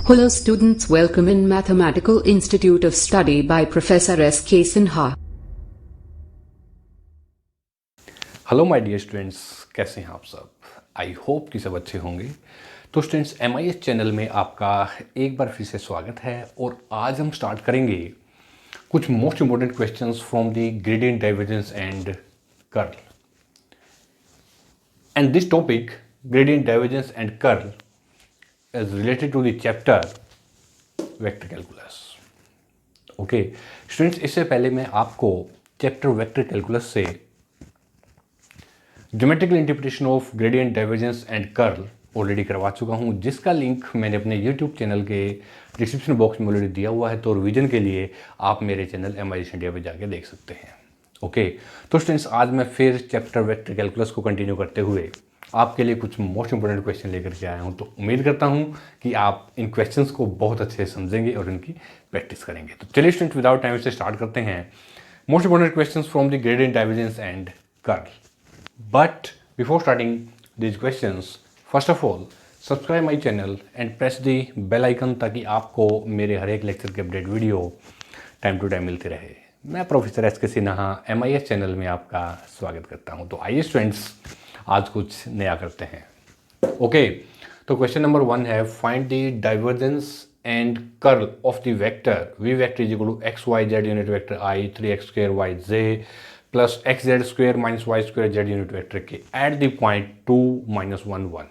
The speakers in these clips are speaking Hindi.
Hello students, welcome in Mathematical Institute of Study by Professor S.K. Sinha. Hello my dear students, कैसे हैं आप सब? आई होप कि सब अच्छे होंगे। तो स्टूडेंट्स, MIS चैनल में आपका एक बार फिर से स्वागत है और आज हम स्टार्ट करेंगे कुछ most important questions from the gradient divergence and curl. And this topic gradient divergence and curl is related to the chapter vector calculus. Okay students, इससे पहले मैं आपको चैप्टर वेक्टर कैलकुलस से geometrical interpretation of gradient divergence and curl already करवा चुका हूं, जिसका लिंक मैंने अपने यूट्यूब चैनल के डिस्क्रिप्शन बॉक्स में ऑलरेडी दिया हुआ है। तो रिवीजन के लिए आप मेरे चैनल MIS इंडिया पे जाके देख सकते हैं। ओके तो स्टूडेंट्स, आज मैं फिर चैप्टर वेक्टर कैलकुलस को कंटिन्यू करते हुए आपके लिए कुछ मोस्ट इंपॉर्टेंट क्वेश्चन लेकर के आया हूं। तो उम्मीद करता हूं कि आप इन क्वेश्चंस को बहुत अच्छे से समझेंगे और इनकी प्रैक्टिस करेंगे। तो चलिए स्टूडेंट, विदाउट टाइम से स्टार्ट करते हैं most important questions from the gradient divergence and curl. But before starting these questions, first of all subscribe my channel and press the bell icon ताकि आपको मेरे हर एक लेक्चर के update video time to time मिलते रहे। मैं professor S.K. Sinha MIS channel में आपका स्वागत करता हूं। तो आइए स्टूडेंट्स, आज कुछ नया करते हैं। ओके तो क्वेश्चन नंबर 1 है, find the divergence and curl of the vector v vector is equal to xyz unit vector I 3x² yj plus xz² minus y² z unit vector के एट द पॉइंट 2 - 1 1।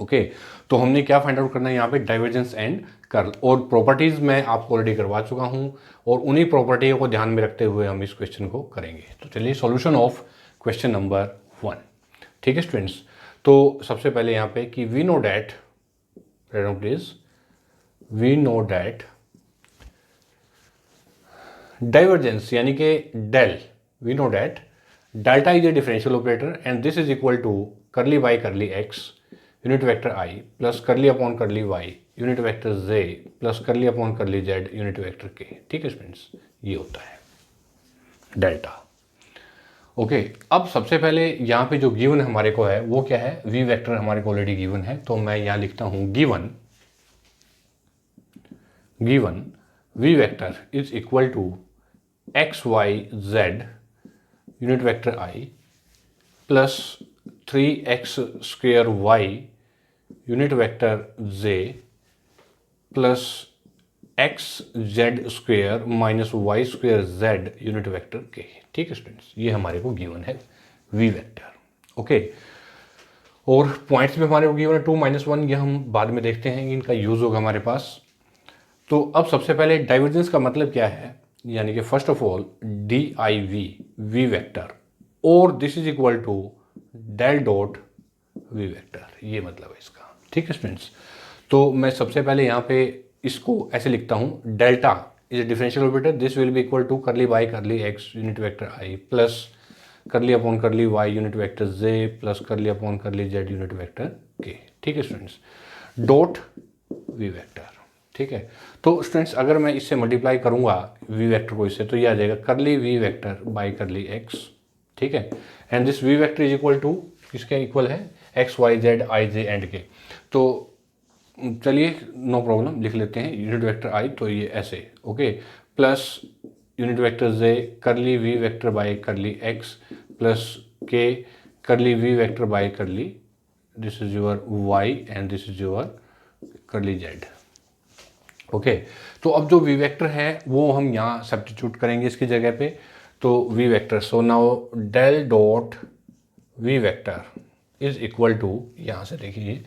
ओके तो हमने क्या फाइंड आउट करना है यहाँ पे? Divergence and curl. और प्रॉपर्टीज मैं आपको ऑलरेडी करवा चुका हूँ और उन्हीं प्रॉपर्टियों को ध्यान में रखते हुए हम इस क्वेश्चन को करेंगे। तो चलिए सॉल्यूशन ऑफ क्वेश्चन नंबर 1। ठीक है स्टूडेंट्स, तो सबसे पहले यहाँ पे कि वी नो डैट डाइवर्जेंस यानी कि del, we know that delta is a differential operator and this is equal to curly by curly x unit vector I plus curly upon curly y unit vector z plus curly upon curly z unit vector k। ठीक है स्टूडेंट्स, ये होता है डेल्टा। ओके अब सबसे पहले यहाँ पे जो गिवन हमारे को है वो क्या है? v वेक्टर हमारे को ऑलरेडी गिवन है, तो मैं यहाँ लिखता हूँ given v vector is equal to xyz unit vector I plus 3x² y unit vector z plus xz² minus y² z unit vector k। ठीक है स्टूडेंट्स, ये हमारे को गिवन है v वेक्टर। ओके और पॉइंट्स में हमारे को गिवन है 2 - 1, ये हम बाद में देखते हैं, इनका यूज होगा हमारे पास। तो अब सबसे पहले डाइवर्जेंस का मतलब क्या है, यानी कि first of all div v vector और this is equal to del dot v vector, ये मतलब है इसका। ठीक है स्टूडेंट्स, तो मैं सबसे पहले यहाँ पे इसको ऐसे लिखता हूँ, delta is a differential operator, this will be equal to curly by curly x unit vector I plus curly upon curly y unit vector z plus curly upon curly z unit vector k। ठीक है स्टूडेंट्स, डॉट v वेक्टर। ठीक है, तो स्टूडेंट्स अगर मैं इससे मल्टीप्लाई करूंगा v वेक्टर को इससे, तो ये आ जाएगा curly v vector by curly x। ठीक है, and this v vector is equal to किसके इक्वल है? x y z I j and k। तो चलिए नो प्रॉब्लम, लिख लेते हैं यूनिट वेक्टर I, तो ये ऐसे। Okay plus unit vector z करली v vector by curly x plus k करली v वेक्टर बाई करली, this is your y and this is your करली z। ओके तो अब जो v वेक्टर है वो हम यहाँ सब्स्टिट्यूट करेंगे इसकी जगह पे। तो v vector, so now del dot v vector is equal to, यहाँ से देखिए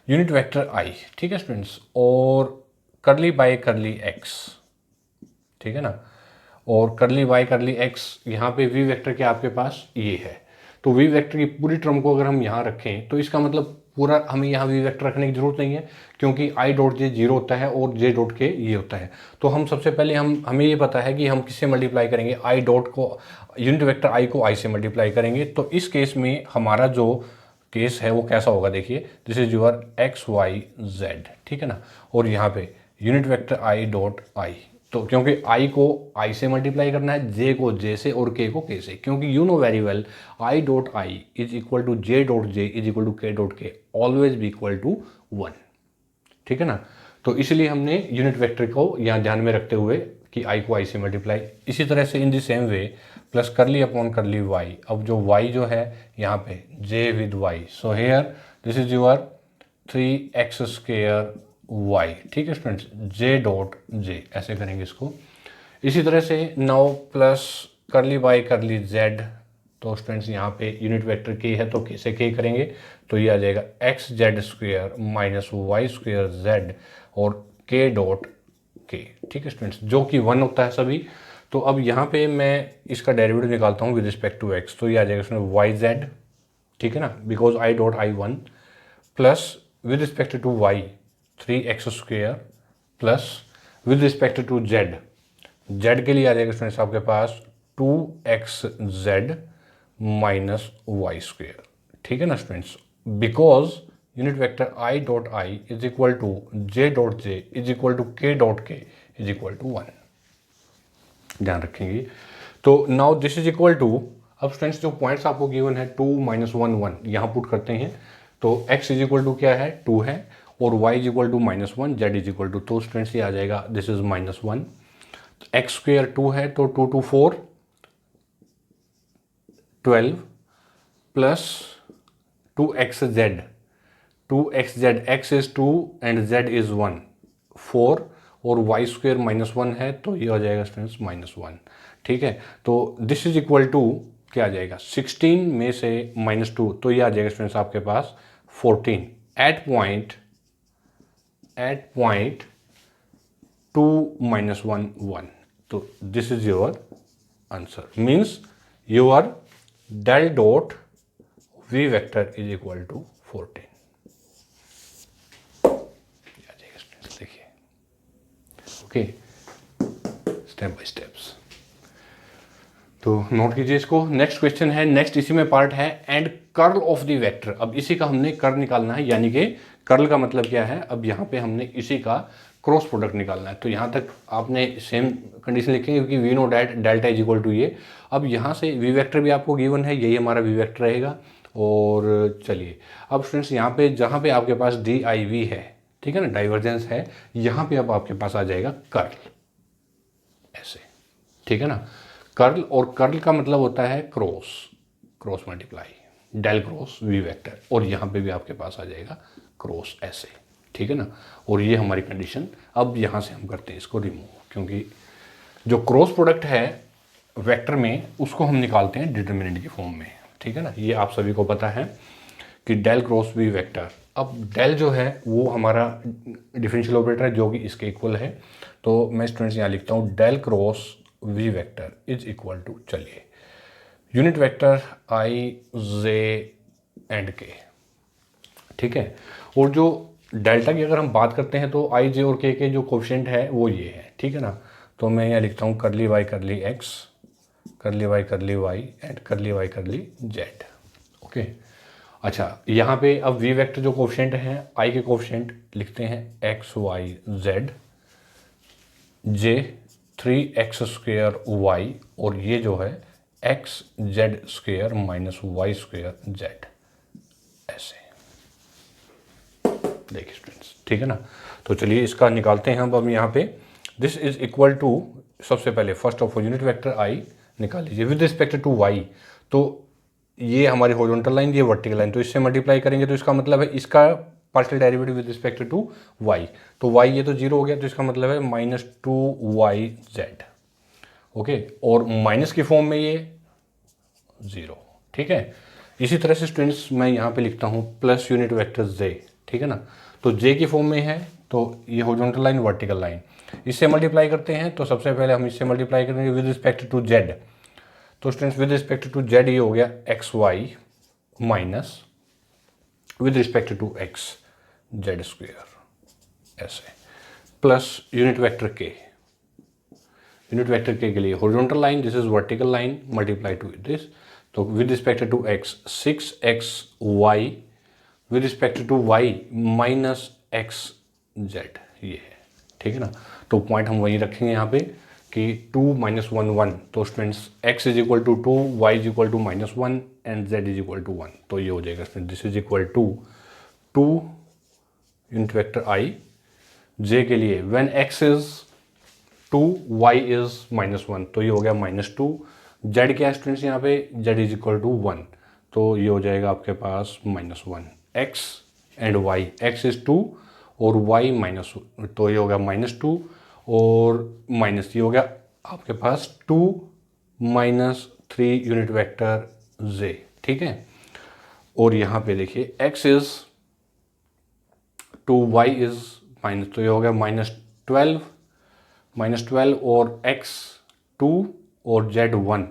यूनिट वेक्टर I। ठीक है स्टूडेंट्स, और करली बाई करली x। ठीक है ना, और करली बाई करली x, यहाँ पे v वेक्टर के आपके पास ये है। तो v वेक्टर की पूरी टर्म को अगर हम यहाँ रखें तो इसका मतलब पूरा हमें यहाँ v वेक्टर रखने की जरूरत नहीं है, क्योंकि I डॉट j 0 होता है और j डॉट k ये होता है। तो हम सबसे पहले हमें ये पता है कि हम किससे मल्टीप्लाई करेंगे? I डॉट को, यूनिट वेक्टर I को I से मल्टीप्लाई करेंगे। तो इस केस में हमारा जो केस है वो कैसा होगा? देखिए, दिस इज योर xyz। ठीक है ना, और यहाँ पे unit vector I dot I, तो क्योंकि I को I से मल्टीप्लाई करना है, J को J से और K को K से, क्योंकि you know very well I dot I is equal to J dot J is equal to K dot K always be equal to 1। ठीक है ना, तो इसलिए हमने यूनिट वेक्टर को यहाँ ध्यान में रखते हुए कि आई को आई से मल्टीप्लाई, इसी तरह से in the same way plus curly upon curly y. अब जो वाई जो है यहाँ पे j with y, so here this is your 3x² y, ठीक है स्टूडेंट्स, जे डॉट जे ऐसे करेंगे इसको। इसी तरह से now plus curly y curly z, तो स्टूडेंट्स यहाँ पे यूनिट वेक्टर के है तो कैसे के करेंगे, तो ये आ जाएगा x² माइनस y² z और k डॉट के, ठीक है स्टूडेंट्स, जो कि 1 होता है सभी। तो अब यहाँ पे मैं इसका डेरिवेटिव निकालता हूँ विद रिस्पेक्ट टू x, तो ये आ जाएगा स्टूडेंट yz, ठीक है ना, because i dot i1 plus with respect to y 3x² plus with respect to z, z के लिए आ जाएगा स्टूडेंट्स आपके पास 2xz माइनस y², ठीक है ना students, because unit vector i dot i is equal to j dot j is equal to k dot k is equal to 1, ध्यान रखेंगे। तो now this is equal to, अब स्टूडेंट्स जो पॉइंट्स आपको गिवन है 2 -1 1 यहाँ पुट करते हैं, तो x इज इक्वल टू क्या है 2 है और y is equal to -1, z is equal to, तो स्टूडेंट्स ये आ जाएगा दिस इज -1, x² 2 है तो 2 2 4 12 plus 2xz, 2xz, x is 2 and z is 1 4 और y² -1 है तो ये हो जाएगा स्टूडेंट्स -1, ठीक है। तो दिस इज इक्वल टू क्या आ जाएगा 16 में से -2, तो ये आ जाएगा स्टूडेंट्स आपके पास 14 एट पॉइंट 2 -1 1, तो this is your answer, means your del dot v vector is equal to 14, आ जाएगा स्टूडेंट्स, देखिए, ओके, स्टेप बाय स्टेप्स। तो नोट कीजिए इसको। नेक्स्ट क्वेश्चन है, नेक्स्ट इसी में पार्ट है and curl of the vector. अब इसी का हमने कर्ल निकालना है, यानी कि कर्ल का मतलब क्या है, अब यहाँ पे हमने इसी का क्रॉस प्रोडक्ट निकालना है। तो यहाँ तक आपने सेम कंडीशन लिखेंगे क्योंकि we know that delta is equal to ये। अब यहाँ से वी वेक्टर भी आपको गिवन है, यही हमारा वी वेक्टर रहेगा। और चलिए अब स्टूडेंट्स यहाँ पे जहाँ पे आपके पास डी आई वी है, ठीक है ना, डाइवर्जेंस है, यहाँ पे अब आपके पास आ जाएगा कर्ल, ऐसे, ठीक है ना। कर्ल, और कर्ल का मतलब होता है cross multiply, del cross v vector, और यहाँ पे भी आपके पास आ जाएगा क्रॉस, ऐसे, ठीक है ना। और ये हमारी कंडीशन, अब यहाँ से हम करते हैं इसको रिमूव, क्योंकि जो क्रॉस प्रोडक्ट है वेक्टर में उसको हम निकालते हैं डिटर्मिनेंट की फॉर्म में, ठीक है ना। ये आप सभी को पता है कि डेल क्रॉस वी वेक्टर, अब डेल जो है वो हमारा डिफरेंशियल ऑपरेटर है जो कि इसके इक्वल है। तो मैं स्टूडेंट्स यहाँ लिखता हूँ del cross v vector is equal to, चलिए, unit vector I J and k, ठीक है। और जो डेल्टा की अगर हम बात करते हैं तो आई जे और के जो कोफिशिएंट है वो ये है, ठीक है ना। तो मैं यहाँ लिखता हूँ करली वाई करली x, curly y curly y and curly y curly z, okay. अच्छा, यहाँ पे अब वी वेक्टर जो कोफिशिएंट हैं, आई के कोफिशिएंट लिखते हैं एक्स वाई जेड, जे 3x² वाई, और ये जो है xz² माइनस y² जेड, ऐसे, देखिए स्टूडेंट्स, ठीक है ना। तो चलिए इसका निकालते हैं हम यहाँ पे। दिस इज इक्वल टू, सबसे पहले first of all unit vector i निकाल लीजिए विद रिस्पेक्ट टू वाई। तो ये हमारी हॉरिजॉन्टल लाइन, ये वर्टिकल लाइन, तो इससे मल्टीप्लाई करेंगे तो इसका मतलब है इसका partial derivative with respect to y. तो वाई ये तो जीरो हो गया, तो इसका मतलब है -2yz, ओके। और माइनस की फॉर्म में ये 0, ठीक है। इसी तरह से स्टूडेंट्स मैं यहाँ पे लिखता हूँ प्लस यूनिट वेक्टर j, ठीक है ना। तो j की फॉर्म में है, तो ये हॉरिजॉन्टल लाइन वर्टिकल लाइन, इससे मल्टीप्लाई करते हैं। तो सबसे पहले हम इससे मल्टीप्लाई करेंगे विद रिस्पेक्ट टू z। तो students with respect to z ये हो गया xy minus with respect to x z², ऐसे, plus unit vector k, unit vector के लिए horizontal line, this is vertical line multiply to this. तो with respect to x 6xy with respect to y minus xz, ये है, ठीक है ना। तो पॉइंट हम वही रखेंगे यहाँ पे कि 2 -1 1, तो students x is equal to 2, y is equal to -1 and z is equal to 1, तो ये हो जाएगा student this is equal to 2 unit vector i j के लिए when x is 2 y is -1, तो ये हो गया -2। z क्या है स्टूडेंट्स यहाँ पे, z इज इक्वल टू 1, तो ये हो जाएगा आपके पास -1। x and y, x is 2 और y -1, तो ये हो गया -2 और माइनस, ये हो गया आपके पास 2 -3 यूनिट वेक्टर z, ठीक है। और यहाँ पे देखिए x is 2 y is minus, तो ये हो गया -12 और x 2 और z 1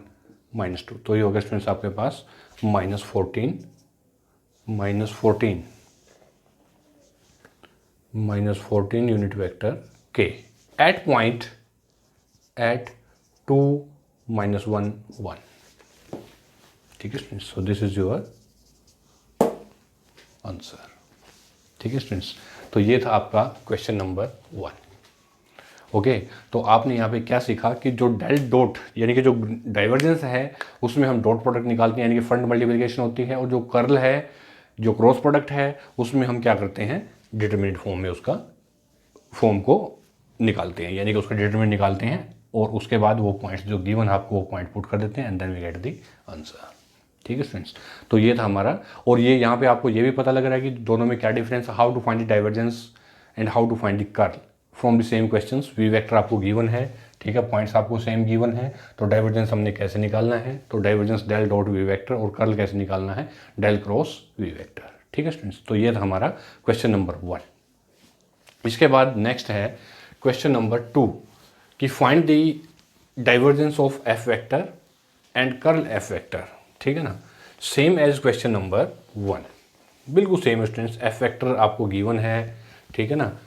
-2, तो ये हो गया स्टूडेंट्स आपके पास -14 unit vector k at point at 2 -1 1, ठीक है students. So this is your answer, ठीक है स्टूडेंट्स। तो ये था आपका क्वेश्चन नंबर 1। ओके, तो आपने यहाँ पे क्या सीखा कि जो डेल डॉट यानी कि जो डाइवर्जेंस है उसमें हम डॉट प्रोडक्ट निकालते हैं, यानी कि फ्रंट मल्टीप्लिकेशन होती है, और जो कर्ल है, जो क्रॉस प्रोडक्ट है, उसमें हम क्या करते हैं, डिटरमिनेंट फॉर्म में उसका फॉर्म को निकालते हैं, यानी कि उसका डिटरमिनेंट निकालते हैं और उसके बाद वो पॉइंट्स जो गिवन है आपको वो पॉइंट पुट कर देते हैं and then we get the answer, ठीक है स्टूडेंट्स। तो ये था हमारा, और ये यहाँ पे आपको ये भी पता लग रहा है कि दोनों में क्या difference, how to find the divergence and how to find the curl from the same questions. V vector आपको गिवन है, ठीक है, पॉइंट्स आपको सेम गिवन है, तो डाइवर्जेंस हमने कैसे निकालना है, तो divergence del dot v vector, और कर्ल कैसे निकालना है, डेल क्रॉस वी वेक्टर, ठीक है स्टूडेंट्स। तो ये था हमारा क्वेश्चन नंबर 1। इसके बाद नेक्स्ट है क्वेश्चन नंबर 2 कि find the divergence of F vector and curl F vector, ठीक है ना, सेम एज क्वेश्चन नंबर 1, बिल्कुल सेम स्टूडेंट्स। एफ वेक्टर आपको गिवन है, ठीक है ना,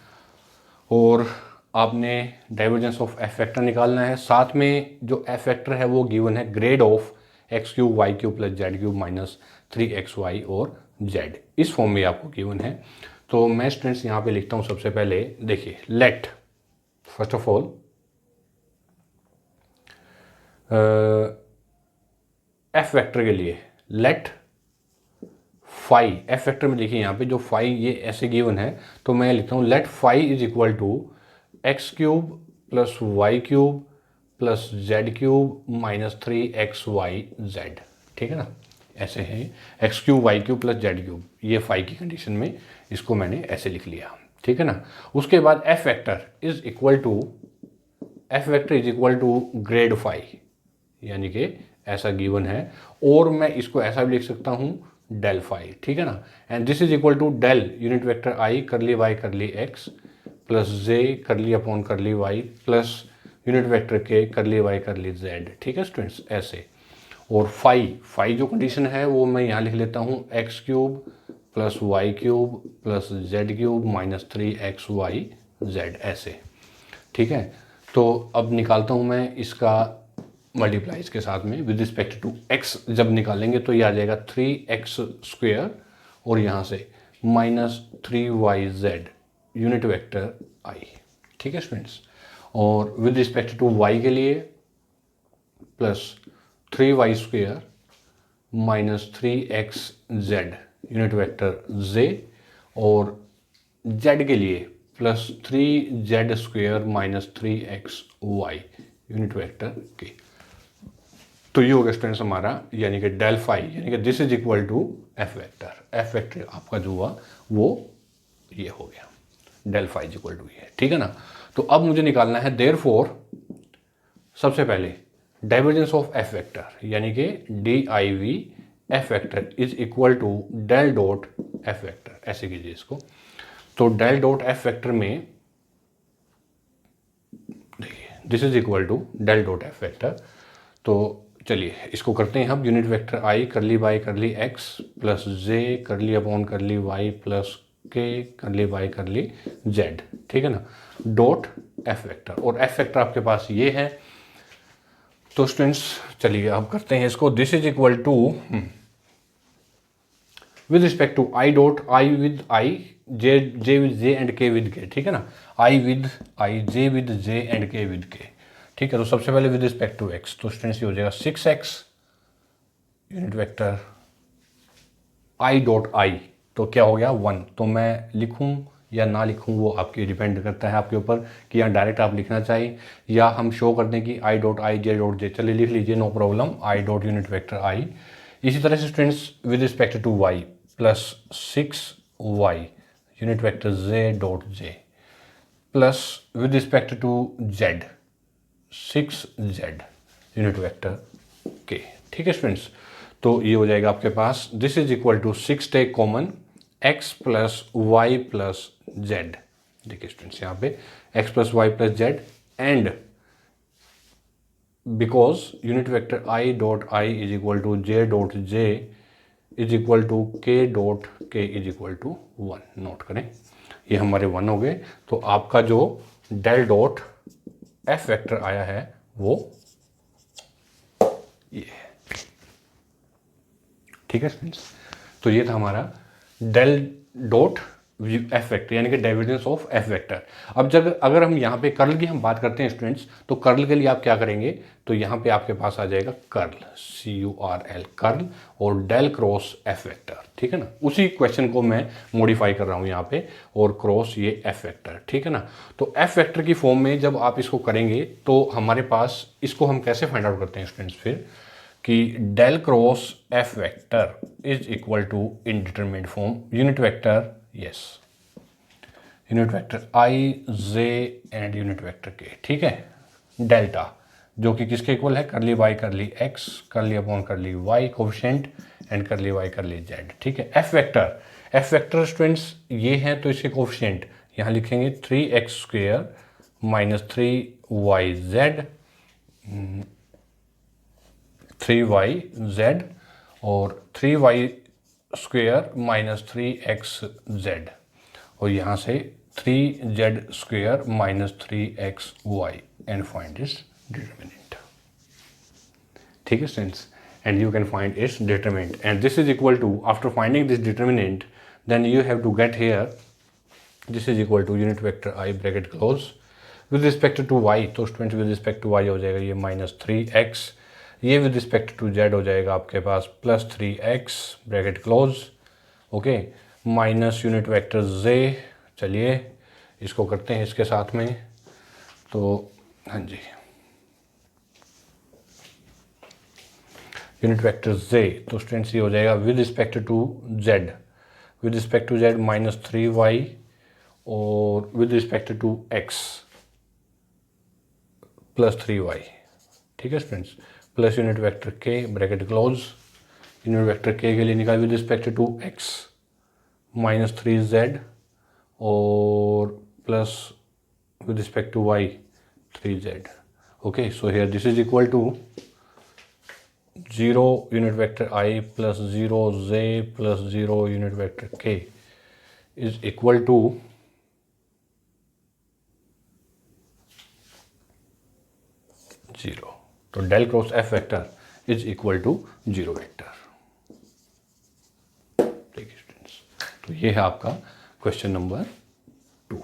और आपने डाइवर्जेंस ऑफ एफ वेक्टर निकालना है, साथ में जो एफ वेक्टर है वो गिवन है grade of x³ y³ plus z³ -3xy और z, इस फॉर्म में आपको गिवन है। तो मैं स्टूडेंट्स यहाँ पे लिखता हूँ सबसे पहले, देखिए let first of all F vector के लिए लेट फाई, एफ वेक्टर में देखिए यहाँ पे जो फाई ये ऐसे गिवन है, तो मैं लिखता हूँ let phi is equal to x³ plus y³ plus z³ -3xyz, ठीक है ना, ऐसे है x³ y³ प्लस z³, ये फाई की कंडीशन में इसको मैंने ऐसे लिख लिया, ठीक है ना। उसके बाद F vector is equal to grad phi, यानी कि ऐसा गिवन है, और मैं इसको ऐसा भी लिख सकता हूँ डेल फाई, ठीक है ना, and this is equal to del unit vector i curly y करली एक्स प्लस जे करली upon curly Y plus unit vector के करली वाई करली जेड, ठीक है स्टूडेंट्स, ऐसे। और फाई जो कंडीशन है वो मैं यहाँ लिख लेता हूँ x³ plus y³ plus z³ -3xyz, ऐसे, ठीक है। तो अब निकालता हूँ मैं इसका मल्टीप्लाई इसके साथ में विद रिस्पेक्ट टू x, जब निकालेंगे तो ये आ जाएगा 3x² और यहाँ से -3yz यूनिट वेक्टर i, ठीक है स्टूडेंट्स। और विद रिस्पेक्ट टू y के लिए plus 3y² -3xz unit vector z, और z के लिए plus 3z² -3xy unit vector k। तो ये हो गया स्टूडेंट्स हमारा, यानी कि डेल फाई, यानी कि this is equal to F vector. F vector आपका जो हुआ वो ये हो गया, del phi is equal to ये, ठीक है ना। तो अब मुझे निकालना है देयरफॉर सबसे पहले डाइवर्जेंस ऑफ एफ वेक्टर, यानी कि DIV F vector is equal to del dot F vector, ऐसे कीजिए इसको। तो डेल डॉट एफ वेक्टर में देखिए this is equal to del dot F vector, तो चलिए इसको करते हैं हम। Unit vector i curly y करली एक्स प्लस जे करली अपॉन करली वाई प्लस के करली वाई करली जेड, ठीक है ना, डॉट एफ वेक्टर, और एफ वेक्टर आपके पास ये है। तो स्टूडेंट्स चलिए अब करते हैं इसको। This is equal to with respect to i dot i with i, j with j and k with k, ठीक है ना, i with i, j with j and k with k, ठीक है। तो सबसे पहले विद रिस्पेक्ट टू एक्स, तो स्टूडेंट्स ये हो जाएगा 6x unit vector i dot i, तो क्या हो गया 1, तो मैं लिखूं या ना लिखूँ वो आपके डिपेंड करता है आपके ऊपर कि यहाँ डायरेक्ट आप लिखना चाहिए या हम शो कर दें कि आई डॉट आई जे डॉट जे, चलिए लिख लीजिए, no problem, i dot unit vector i. इसी तरह से students with respect to y plus 6y unit vector j dot j plus with respect to z 6z unit vector के। ठीक है स्टूडेंट्स, तो ये हो जाएगा आपके पास, this is equal to 6 take common x plus y plus z. देखिए स्टूडेंट्स यहाँ पे x plus y plus z and because unit vector i dot I is equal to J dot J is equal to K dot K is equal to 1। Note करें, ये हमारे 1 हो गए। तो आपका जो डेल डॉट एफ वेक्टर आया है वो ये है। ठीक है स्टूडेंट्स, तो ये था हमारा डेल डॉट एफ वेक्टर यानी कि डाइवर्जेंस ऑफ एफ वेक्टर। अब जब अगर हम यहाँ पे कर्ल की हम बात करते हैं स्टूडेंट्स, तो कर्ल के लिए आप क्या करेंगे, तो यहाँ पे आपके पास आ जाएगा कर्ल, CURL कर्ल और डेल क्रॉस एफ वेक्टर। ठीक है ना, उसी क्वेश्चन को मैं मॉडिफाई कर रहा हूँ यहाँ पे, और क्रॉस ये एफ वेक्टर। ठीक है ना, तो एफ वेक्टर की फॉर्म में जब आप इसको करेंगे तो हमारे पास इसको हम कैसे फाइंड आउट करते हैं स्टूडेंट्स फिर, कि del cross F vector is equal to indeterminate form unit vector, yes, unit vector I J and unit vector के। ठीक है, डेल्टा जो कि किसके इक्वल है, करली वाई करली x curly upon curly y coefficient and curly y curly z. ठीक है, एफ वेक्टर स्टूडेंट्स ये है, तो इसके कोफिशिएंट यहाँ लिखेंगे 3x square minus 3yz 3yz और 3y स्क्वेयर माइनस 3xz और यहाँ से 3z square minus 3xy and find its determinant. ठीक है students, and you can find its determinant, and this is equal to, after finding this determinant, then you have to get here this is equal to unit vector I bracket close with respect to y, तो students with respect to y हो जाएगा ये माइनस 3x, ये with respect to z हो जाएगा आपके पास plus 3x bracket close, okay, minus unit vector z, चलिए इसको करते हैं इसके साथ में, तो हाँ जी, यूनिट वेक्टर z, तो स्टूडेंट्स ये हो जाएगा with respect to z minus 3y और with respect to x plus 3y। ठीक है students, plus unit vector k bracket close, unit vector k के लिए निकाल with respect to x minus 3z और plus with respect to y 3z। Okay, so here this is equal to 0 unit vector I plus 0z प्लस 0 unit vector k is equal to 0। तो del cross F vector is equal to 0 vector. देखिए स्टूडेंट्स, तो ये है आपका question number 2।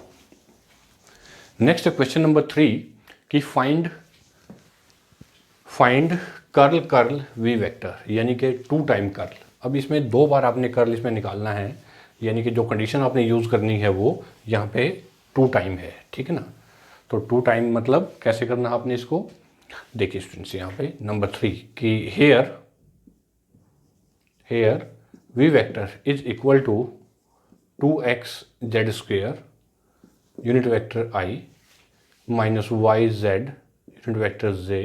Next question number 3 कि फाइंड कर्ल वी वेक्टर, यानी कि 2 टाइम कर्ल। अब इसमें 2 बार आपने कर्ल इसमें निकालना है, यानी कि जो कंडीशन आपने यूज़ करनी है वो यहाँ पे 2 टाइम है। ठीक है ना, तो 2 टाइम मतलब कैसे करना है आपने इसको, देखिए स्टूडेंट्स यहाँ पे नंबर 3 कि here v vector is equal to 2xz square unit vector I minus yz unit vector z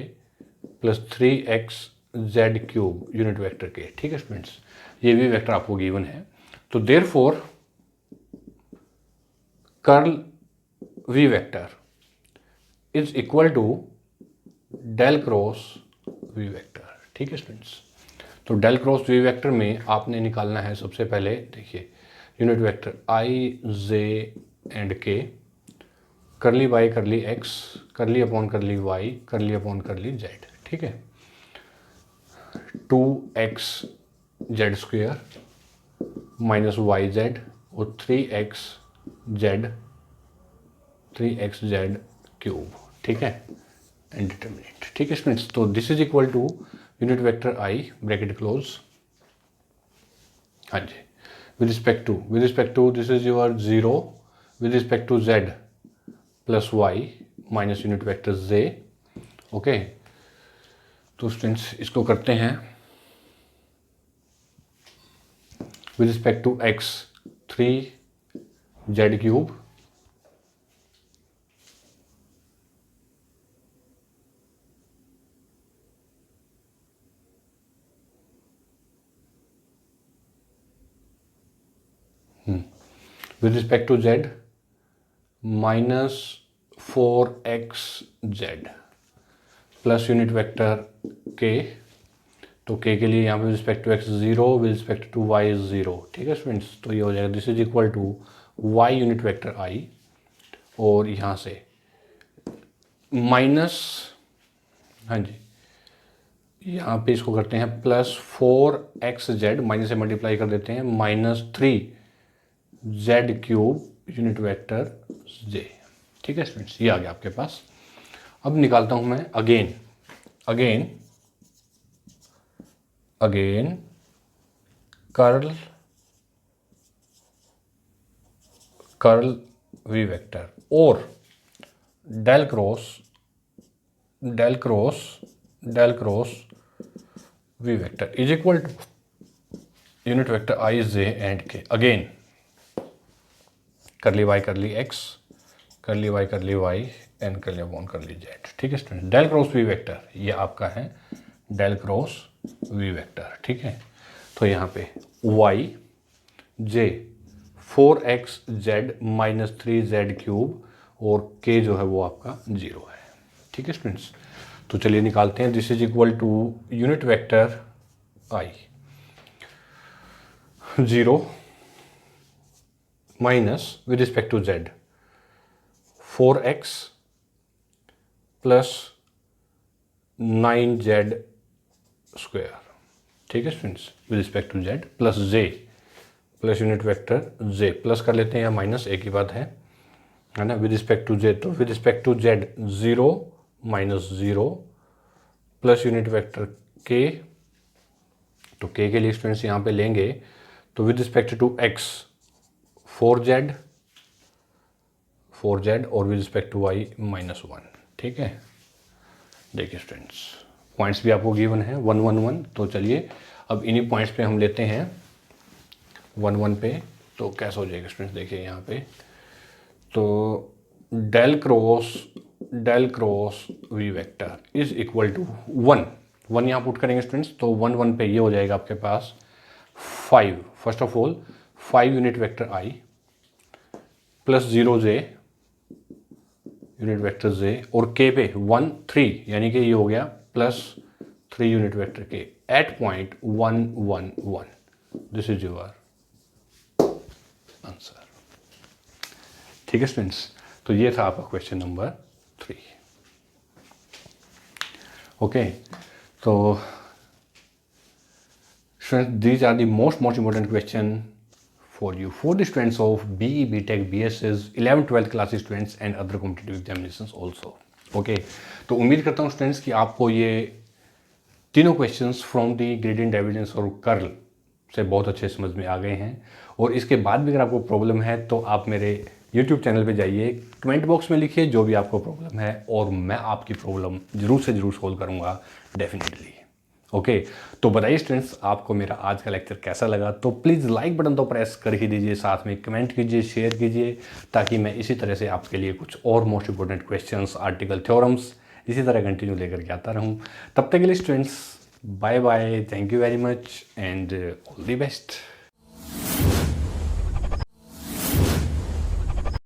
plus 3xz cube unit vector के। ठीक है स्टूडेंट्स, ये भी वेक्टर आपको गिवन है, तो therefore curl v vector is equal to del cross v vector. ठीक है स्टूडेंट्स, तो डेल क्रॉस वी वेक्टर में आपने निकालना है सबसे पहले, देखिए unit vector I j and k करली y करली x करली अपॉन करली y करली अपॉन करली z। ठीक है, 2xz स्क्वेयर माइनस yz और 3xz क्यूब। ठीक है, एंड डिटरमिनेंट। ठीक है स्टूडेंट्स, तो this is equal to unit vector I bracket close, हाँ जी, with respect to this is your 0 with respect to z plus y minus unit vector z। Okay, तो स्टूडेंट्स इसको करते हैं with respect to x 3z cube with respect to z minus 4xz plus unit vector k, तो k के लिए यहाँ पे respect to x 0, with respect to y 0। ठीक है स्टूडेंट्स, तो ये हो जाएगा this is equal to y unit vector i, और यहाँ से माइनस, हाँ जी, यहाँ पे इसको करते हैं प्लस 4xz, माइनस से मल्टीप्लाई कर देते हैं minus 3z cube unit vector j। ठीक है स्टूडेंट्स, ये आ गया आपके पास। अब निकालता हूं मैं अगेन कर्ल v वेक्टर और del cross v vector is equal to unit vector i j and k। Again curly y curly x, curly y curly y and curly upon curly z। ठीक है student, del cross v vector ये आपका है डेल क्रॉस v वेक्टर। ठीक है, तो यहाँ पे y j 4xz minus 3z cube और k जो है वो आपका 0 है। ठीक है स्टूडेंट्स, तो चलिए निकालते हैं। This is equal to unit vector i 0 minus with respect to z 4x plus 9z square. ठीक है students, with respect to z plus j plus unit vector j, plus कर लेते हैं या माइनस, एक ही बात है ना, विद रिस्पेक्ट टू j, तो with respect to z 0 minus 0 plus unit vector k, तो k के लिए स्टूडेंट्स यहाँ पे लेंगे तो with respect to x 4z और with respect to y minus 1। ठीक है, देखिए स्टूडेंट्स पॉइंट्स भी आपको गिवन है 1 1 1। तो चलिए अब इन्हीं पॉइंट्स पे हम लेते हैं 1 1 पे, तो कैसा हो जाएगा स्टूडेंट्स, देखिए यहाँ पे तो del cross v vector is equal to 1 यहाँ पुट करेंगे स्टूडेंट्स, तो 1 1 पे ये हो जाएगा आपके पास 5, first of all 5 unit vector i plus 0j unit vector j और k पे 1 3, यानी कि ये हो गया plus 3 unit vector k at point 1 1 1। This is your answer. ठीक है स्टूडेंट्स, तो ये था आपका क्वेश्चन नंबर 3। ओके, तो these are the most important question for you, for the students of BE, BTech, BSS, 11th 12th class students and other competitive examinations also. Okay, तो उम्मीद करता हूँ स्टूडेंट्स कि आपको ये तीनों questions from the gradient divergence और कर्ल से बहुत अच्छे समझ में आ गए हैं। और इसके बाद भी अगर आपको प्रॉब्लम है तो आप मेरे YouTube चैनल पे जाइए, कमेंट बॉक्स में लिखिए जो भी आपको प्रॉब्लम है और मैं आपकी प्रॉब्लम जरूर से जरूर सोल्व करूँगा डेफिनेटली। ओके, तो बताइए स्टूडेंट्स आपको मेरा आज का लेक्चर कैसा लगा, तो प्लीज़ लाइक बटन तो प्रेस कर ही दीजिए, साथ में कमेंट कीजिए, शेयर कीजिए, ताकि मैं इसी तरह से आपके लिए कुछ और most important questions, article, theorems इसी तरह कंटिन्यू लेकर के आता रहूँ। तब तक के लिए students bye bye, thank you very much and all the best.